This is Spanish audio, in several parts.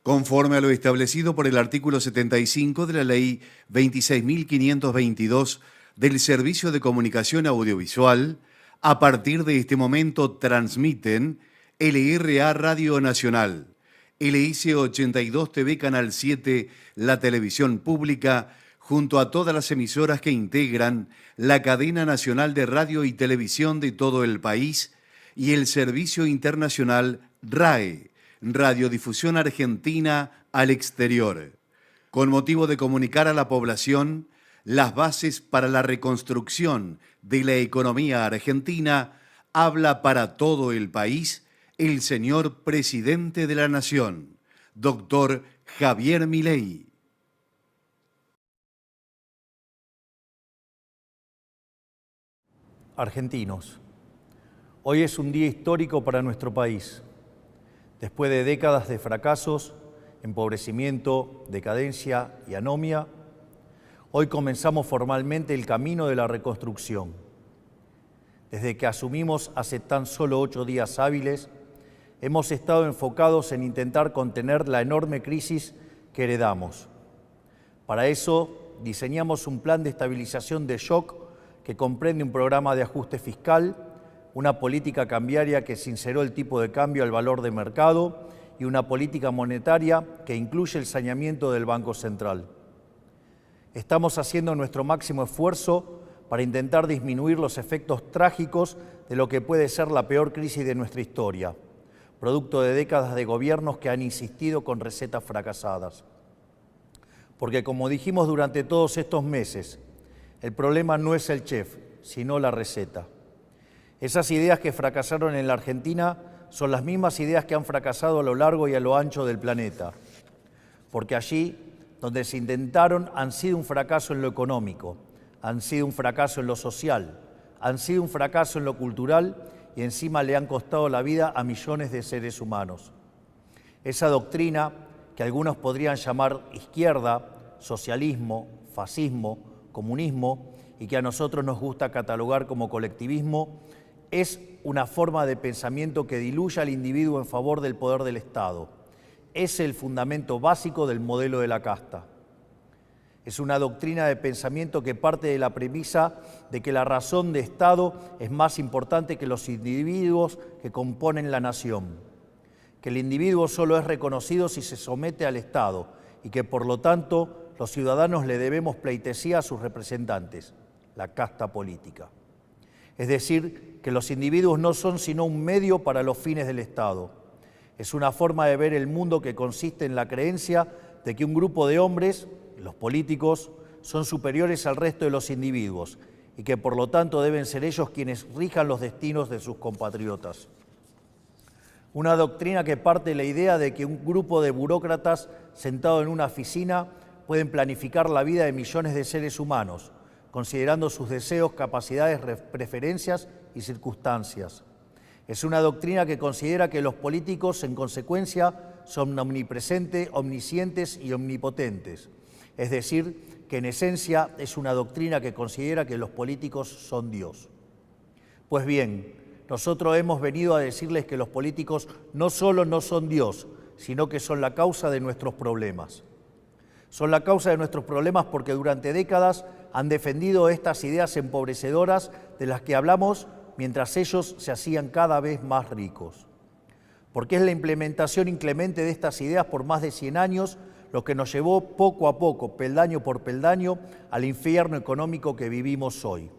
Conforme a lo establecido por el artículo 75 de la Ley 26.522 del Servicio de Comunicación Audiovisual, a partir de este momento transmiten LRA Radio Nacional, LIC 82 TV Canal 7, la televisión pública, junto a todas las emisoras que integran la cadena nacional de radio y televisión de todo el país, y el Servicio Internacional RAE, Radiodifusión Argentina al exterior, con motivo de comunicar a la población las bases para la reconstrucción de la economía argentina. Habla para todo el país el señor Presidente de la Nación, doctor Javier Milei. Argentinos, hoy es un día histórico para nuestro país. Después de décadas de fracasos, empobrecimiento, decadencia y anomia, hoy comenzamos formalmente el camino de la reconstrucción. Desde que asumimos hace tan solo 8 días hábiles, hemos estado enfocados en intentar contener la enorme crisis que heredamos. Para eso, diseñamos un plan de estabilización de shock que comprende un programa de ajuste fiscal, una política cambiaria que sinceró el tipo de cambio al valor de mercado y una política monetaria que incluye el saneamiento del Banco Central. Estamos haciendo nuestro máximo esfuerzo para intentar disminuir los efectos trágicos de lo que puede ser la peor crisis de nuestra historia, producto de décadas de gobiernos que han insistido con recetas fracasadas. Porque, como dijimos durante todos estos meses, el problema no es el chef, sino la receta. Esas ideas que fracasaron en la Argentina son las mismas ideas que han fracasado a lo largo y a lo ancho del planeta. Porque allí, donde se intentaron, han sido un fracaso en lo económico, han sido un fracaso en lo social, han sido un fracaso en lo cultural y encima le han costado la vida a millones de seres humanos. Esa doctrina, que algunos podrían llamar izquierda, socialismo, fascismo, comunismo, y que a nosotros nos gusta catalogar como colectivismo, es una forma de pensamiento que diluye al individuo en favor del poder del Estado. Es el fundamento básico del modelo de la casta. Es una doctrina de pensamiento que parte de la premisa de que la razón de Estado es más importante que los individuos que componen la nación, que el individuo solo es reconocido si se somete al Estado y que, por lo tanto, los ciudadanos le debemos pleitesía a sus representantes, la casta política. Es decir, que los individuos no son sino un medio para los fines del Estado. Es una forma de ver el mundo que consiste en la creencia de que un grupo de hombres, los políticos, son superiores al resto de los individuos y que por lo tanto deben ser ellos quienes rijan los destinos de sus compatriotas. Una doctrina que parte de la idea de que un grupo de burócratas sentado en una oficina pueden planificar la vida de millones de seres humanos, considerando sus deseos, capacidades, preferencias y circunstancias. Es una doctrina que considera que los políticos, en consecuencia, son omnipresentes, omniscientes y omnipotentes. Es decir, que en esencia es una doctrina que considera que los políticos son Dios. Pues bien, nosotros hemos venido a decirles que los políticos no solo no son Dios, sino que son la causa de nuestros problemas. Son la causa de nuestros problemas porque durante décadas han defendido estas ideas empobrecedoras de las que hablamos mientras ellos se hacían cada vez más ricos. Porque es la implementación inclemente de estas ideas por más de 100 años lo que nos llevó poco a poco, peldaño por peldaño, al infierno económico que vivimos hoy.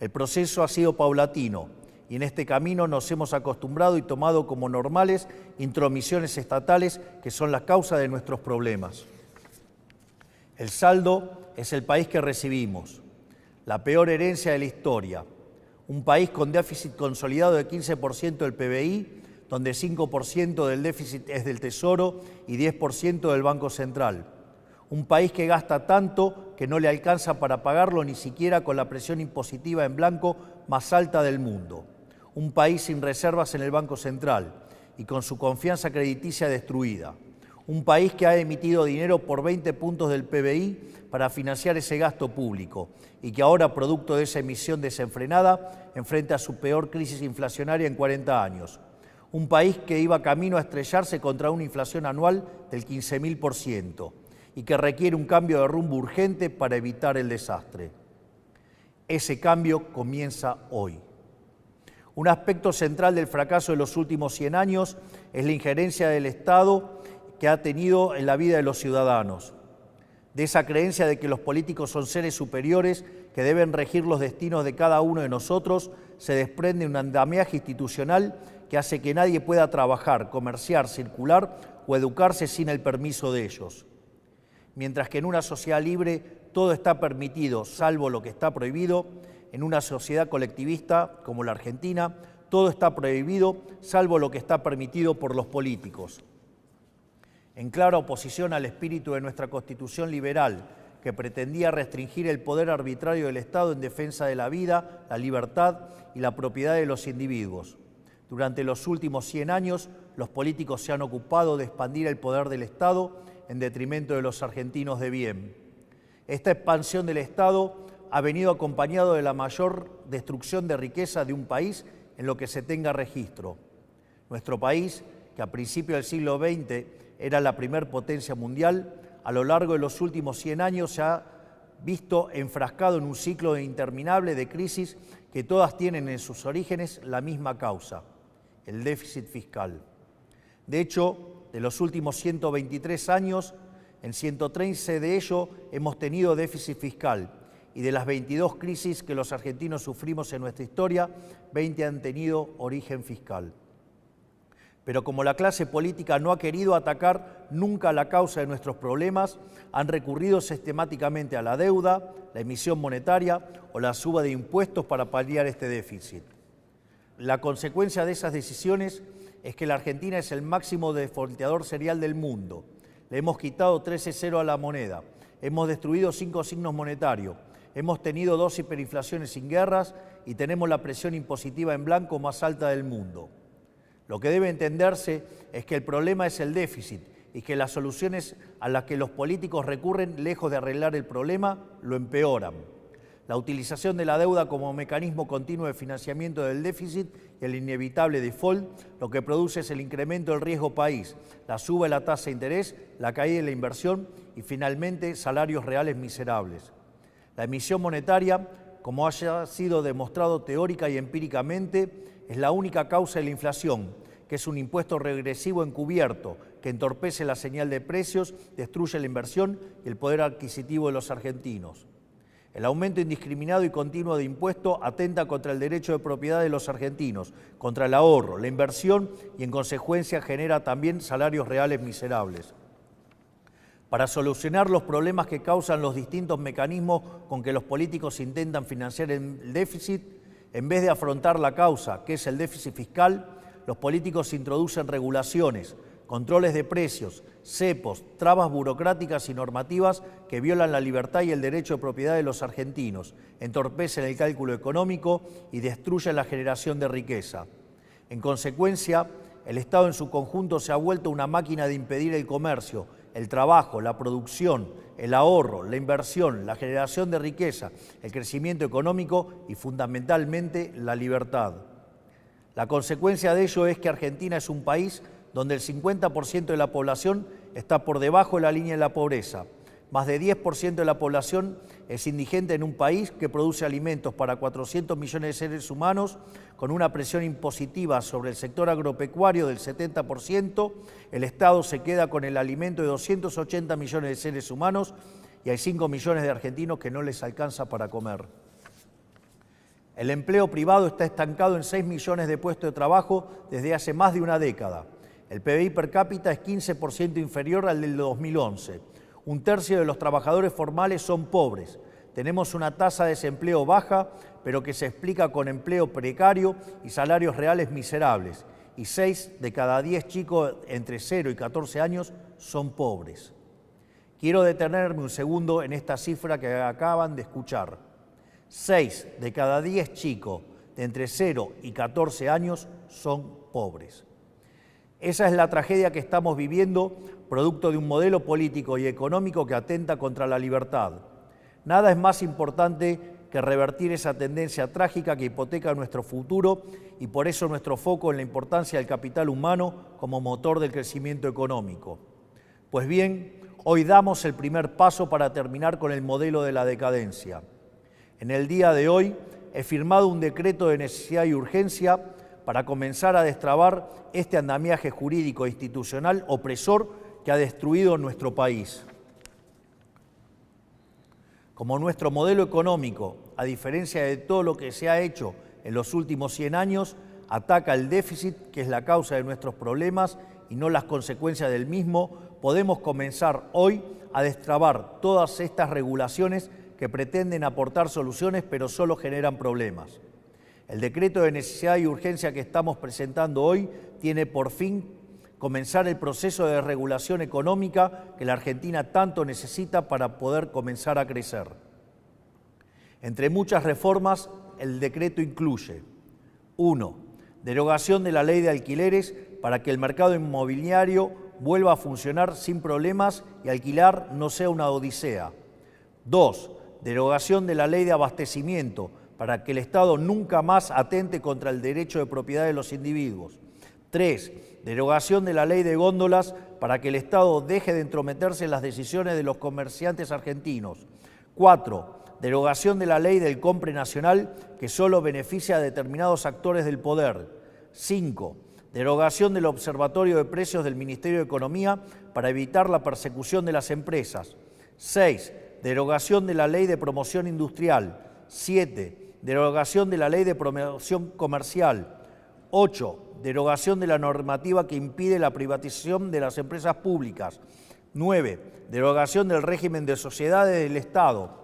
El proceso ha sido paulatino y en este camino nos hemos acostumbrado y tomado como normales intromisiones estatales que son la causa de nuestros problemas. El saldo es el país que recibimos, la peor herencia de la historia, un país con déficit consolidado de 15% del PBI, donde 5% del déficit es del Tesoro y 10% del Banco Central. Un país que gasta tanto que no le alcanza para pagarlo ni siquiera con la presión impositiva en blanco más alta del mundo. Un país sin reservas en el Banco Central y con su confianza crediticia destruida. Un país que ha emitido dinero por 20 puntos del PBI para financiar ese gasto público y que ahora, producto de esa emisión desenfrenada, enfrenta su peor crisis inflacionaria en 40 años. Un país que iba camino a estrellarse contra una inflación anual del 15.000% y que requiere un cambio de rumbo urgente para evitar el desastre. Ese cambio comienza hoy. Un aspecto central del fracaso de los últimos 100 años es la injerencia del Estado que ha tenido en la vida de los ciudadanos. De esa creencia de que los políticos son seres superiores que deben regir los destinos de cada uno de nosotros, se desprende un andamiaje institucional que hace que nadie pueda trabajar, comerciar, circular o educarse sin el permiso de ellos. Mientras que en una sociedad libre todo está permitido, salvo lo que está prohibido, en una sociedad colectivista como la Argentina, todo está prohibido, salvo lo que está permitido por los políticos. En clara oposición al espíritu de nuestra Constitución liberal, que pretendía restringir el poder arbitrario del Estado en defensa de la vida, la libertad y la propiedad de los individuos. Durante los últimos 100 años, los políticos se han ocupado de expandir el poder del Estado en detrimento de los argentinos de bien. Esta expansión del Estado ha venido acompañado de la mayor destrucción de riqueza de un país en lo que se tenga registro. Nuestro país, que a principios del siglo XX era la primer potencia mundial, a lo largo de los últimos 100 años se ha visto enfrascado en un ciclo interminable de crisis que todas tienen en sus orígenes la misma causa: el déficit fiscal. De hecho, de los últimos 123 años, en 113 de ellos hemos tenido déficit fiscal, y de las 22 crisis que los argentinos sufrimos en nuestra historia, 20 han tenido origen fiscal. Pero como la clase política no ha querido atacar nunca la causa de nuestros problemas, han recurrido sistemáticamente a la deuda, la emisión monetaria o la suba de impuestos para paliar este déficit. La consecuencia de esas decisiones es que la Argentina es el máximo defaulteador serial del mundo. Le hemos quitado 13-0 a la moneda, hemos destruido 5 signos monetarios, hemos tenido 2 hiperinflaciones sin guerras y tenemos la presión impositiva en blanco más alta del mundo. Lo que debe entenderse es que el problema es el déficit y que las soluciones a las que los políticos recurren, lejos de arreglar el problema, lo empeoran. La utilización de la deuda como mecanismo continuo de financiamiento del déficit y el inevitable default, lo que produce es el incremento del riesgo país, la suba de la tasa de interés, la caída de la inversión y finalmente salarios reales miserables. La emisión monetaria, como haya sido demostrado teórica y empíricamente, es la única causa de la inflación, que es un impuesto regresivo encubierto que entorpece la señal de precios, destruye la inversión y el poder adquisitivo de los argentinos. El aumento indiscriminado y continuo de impuestos atenta contra el derecho de propiedad de los argentinos, contra el ahorro, la inversión y en consecuencia genera también salarios reales miserables. Para solucionar los problemas que causan los distintos mecanismos con que los políticos intentan financiar el déficit, en vez de afrontar la causa, que es el déficit fiscal, los políticos introducen regulaciones, controles de precios, cepos, trabas burocráticas y normativas que violan la libertad y el derecho de propiedad de los argentinos, entorpecen el cálculo económico y destruyen la generación de riqueza. En consecuencia, el Estado en su conjunto se ha vuelto una máquina de impedir el comercio, el trabajo, la producción, el ahorro, la inversión, la generación de riqueza, el crecimiento económico y fundamentalmente la libertad. La consecuencia de ello es que Argentina es un país donde el 50% de la población está por debajo de la línea de la pobreza. Más de 10% de la población es indigente en un país que produce alimentos para 400 millones de seres humanos, con una presión impositiva sobre el sector agropecuario del 70%, el Estado se queda con el alimento de 280 millones de seres humanos y hay 5 millones de argentinos que no les alcanza para comer. El empleo privado está estancado en 6 millones de puestos de trabajo desde hace más de una década. El PBI per cápita es 15% inferior al del 2011. Un tercio de los trabajadores formales son pobres. Tenemos una tasa de desempleo baja, pero que se explica con empleo precario y salarios reales miserables. Y 6 de cada 10 chicos entre 0 y 14 años son pobres. Quiero detenerme un segundo en esta cifra que acaban de escuchar. 6 de cada 10 chicos de entre 0 y 14 años son pobres. Esa es la tragedia que estamos viviendo, producto de un modelo político y económico que atenta contra la libertad. Nada es más importante que revertir esa tendencia trágica que hipoteca nuestro futuro y por eso nuestro foco en la importancia del capital humano como motor del crecimiento económico. Pues bien, hoy damos el primer paso para terminar con el modelo de la decadencia. En el día de hoy he firmado un decreto de necesidad y urgencia para comenzar a destrabar este andamiaje jurídico e institucional opresor que ha destruido nuestro país. Como nuestro modelo económico, a diferencia de todo lo que se ha hecho en los últimos 100 años, ataca el déficit, que es la causa de nuestros problemas y no las consecuencias del mismo, podemos comenzar hoy a destrabar todas estas regulaciones que pretenden aportar soluciones pero solo generan problemas. El decreto de necesidad y urgencia que estamos presentando hoy tiene por fin comenzar el proceso de regulación económica que la Argentina tanto necesita para poder comenzar a crecer. Entre muchas reformas, el decreto incluye: 1. Derogación de la ley de alquileres para que el mercado inmobiliario vuelva a funcionar sin problemas y alquilar no sea una odisea. 2. Derogación de la ley de abastecimiento para que el Estado nunca más atente contra el derecho de propiedad de los individuos. 3. Derogación de la ley de góndolas para que el Estado deje de entrometerse en las decisiones de los comerciantes argentinos. 4. Derogación de la ley del compre nacional que solo beneficia a determinados actores del poder. 5. Derogación del Observatorio de Precios del Ministerio de Economía para evitar la persecución de las empresas. 6. Derogación de la ley de promoción industrial. 7. Derogación de la ley de promoción comercial. 8. Derogación de la normativa que impide la privatización de las empresas públicas. 9. Derogación del régimen de sociedades del Estado.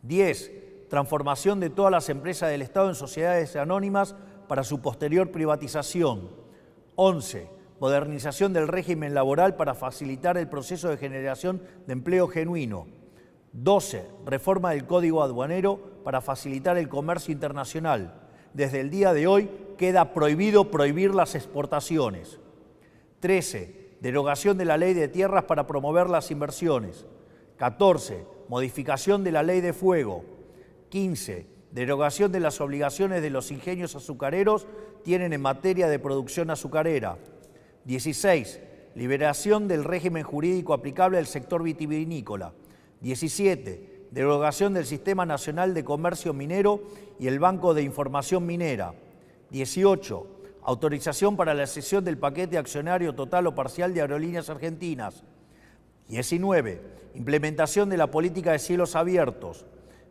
10. Transformación de todas las empresas del Estado en sociedades anónimas para su posterior privatización. 11. Modernización del régimen laboral para facilitar el proceso de generación de empleo genuino. 12. Reforma del Código Aduanero para facilitar el comercio internacional. Desde el día de hoy queda prohibido prohibir las exportaciones. 13. Derogación de la ley de tierras para promover las inversiones. 14. Modificación de la ley de fuego. 15. Derogación de las obligaciones de los ingenios azucareros tienen en materia de producción azucarera. 16. Liberación del régimen jurídico aplicable al sector vitivinícola. 17. Derogación del Sistema Nacional de Comercio Minero y el Banco de Información Minera. 18. Autorización para la cesión del paquete accionario total o parcial de Aerolíneas Argentinas. 19. Implementación de la política de cielos abiertos.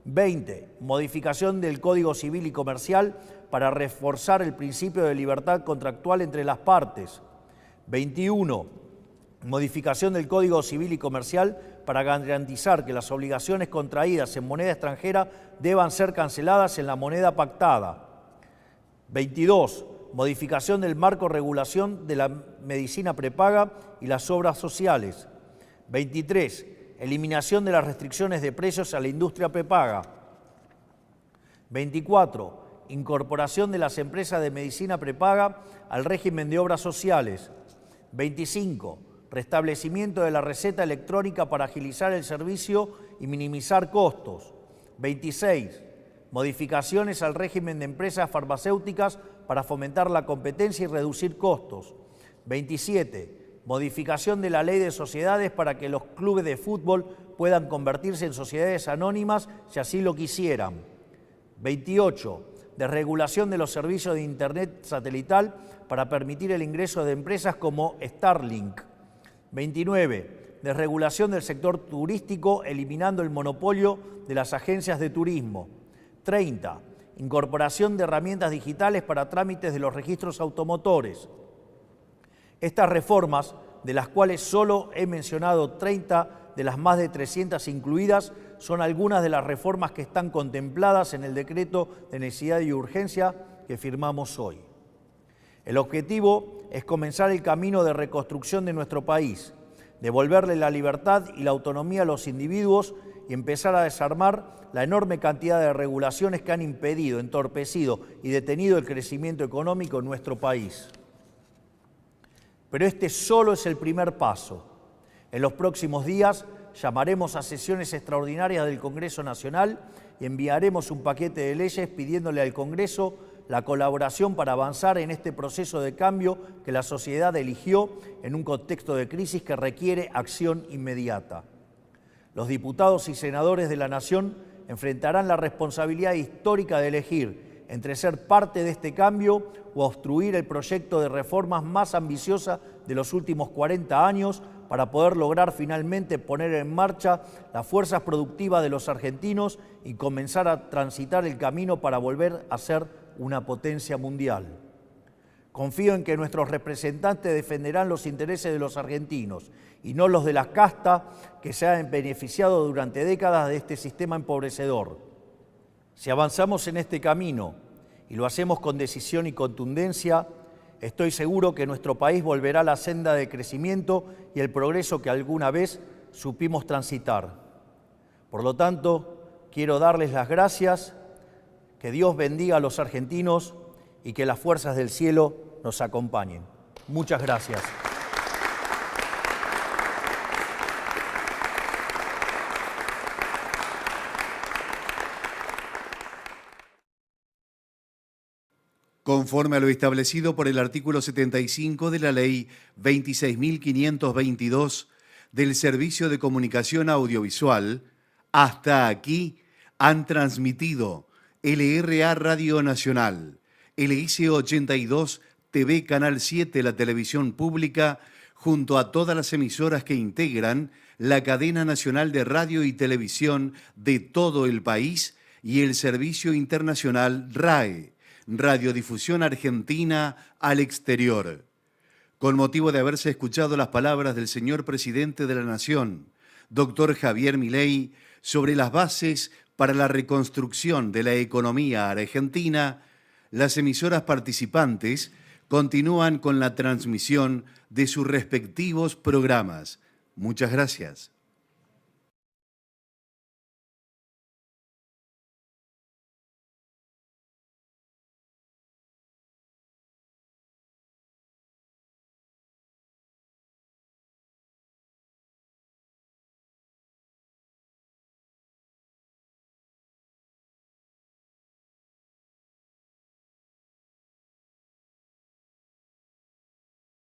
20. Modificación del Código Civil y Comercial para reforzar el principio de libertad contractual entre las partes. 21. Modificación del Código Civil y Comercial para garantizar que las obligaciones contraídas en moneda extranjera deban ser canceladas en la moneda pactada. 22. Modificación del marco de regulación de la medicina prepaga y las obras sociales. 23. Eliminación de las restricciones de precios a la industria prepaga. 24. Incorporación de las empresas de medicina prepaga al régimen de obras sociales. 25. Restablecimiento de la receta electrónica para agilizar el servicio y minimizar costos. 26. Modificaciones al régimen de empresas farmacéuticas para fomentar la competencia y reducir costos. 27. Modificación de la ley de sociedades para que los clubes de fútbol puedan convertirse en sociedades anónimas si así lo quisieran. 28. Desregulación de los servicios de Internet satelital para permitir el ingreso de empresas como Starlink. 29. Desregulación del sector turístico, eliminando el monopolio de las agencias de turismo. 30. Incorporación de herramientas digitales para trámites de los registros automotores. Estas reformas, de las cuales solo he mencionado 30 de las más de 300 incluidas, son algunas de las reformas que están contempladas en el decreto de necesidad y urgencia que firmamos hoy. El objetivo es comenzar el camino de reconstrucción de nuestro país, devolverle la libertad y la autonomía a los individuos y empezar a desarmar la enorme cantidad de regulaciones que han impedido, entorpecido y detenido el crecimiento económico en nuestro país. Pero este solo es el primer paso. En los próximos días llamaremos a sesiones extraordinarias del Congreso Nacional y enviaremos un paquete de leyes pidiéndole al Congreso la colaboración para avanzar en este proceso de cambio que la sociedad eligió en un contexto de crisis que requiere acción inmediata. Los diputados y senadores de la Nación enfrentarán la responsabilidad histórica de elegir entre ser parte de este cambio o obstruir el proyecto de reformas más ambiciosa de los últimos 40 años para poder lograr finalmente poner en marcha las fuerzas productivas de los argentinos y comenzar a transitar el camino para volver a ser una potencia mundial. Confío en que nuestros representantes defenderán los intereses de los argentinos y no los de las castas que se han beneficiado durante décadas de este sistema empobrecedor. Si avanzamos en este camino y lo hacemos con decisión y contundencia, estoy seguro que nuestro país volverá a la senda de crecimiento y el progreso que alguna vez supimos transitar. Por lo tanto, quiero darles las gracias, que Dios bendiga a los argentinos y que las fuerzas del cielo nos acompañen. Muchas gracias. Conforme a lo establecido por el artículo 75 de la Ley 26.522 del Servicio de Comunicación Audiovisual, hasta aquí han transmitido LRA Radio Nacional, LIC 82 TV Canal 7, la televisión pública, junto a todas las emisoras que integran la cadena nacional de radio y televisión de todo el país y el servicio internacional RAE, Radiodifusión Argentina al exterior. Con motivo de haberse escuchado las palabras del señor presidente de la Nación, doctor Javier Milei, sobre las bases para la reconstrucción de la economía argentina, las emisoras participantes continúan con la transmisión de sus respectivos programas. Muchas gracias.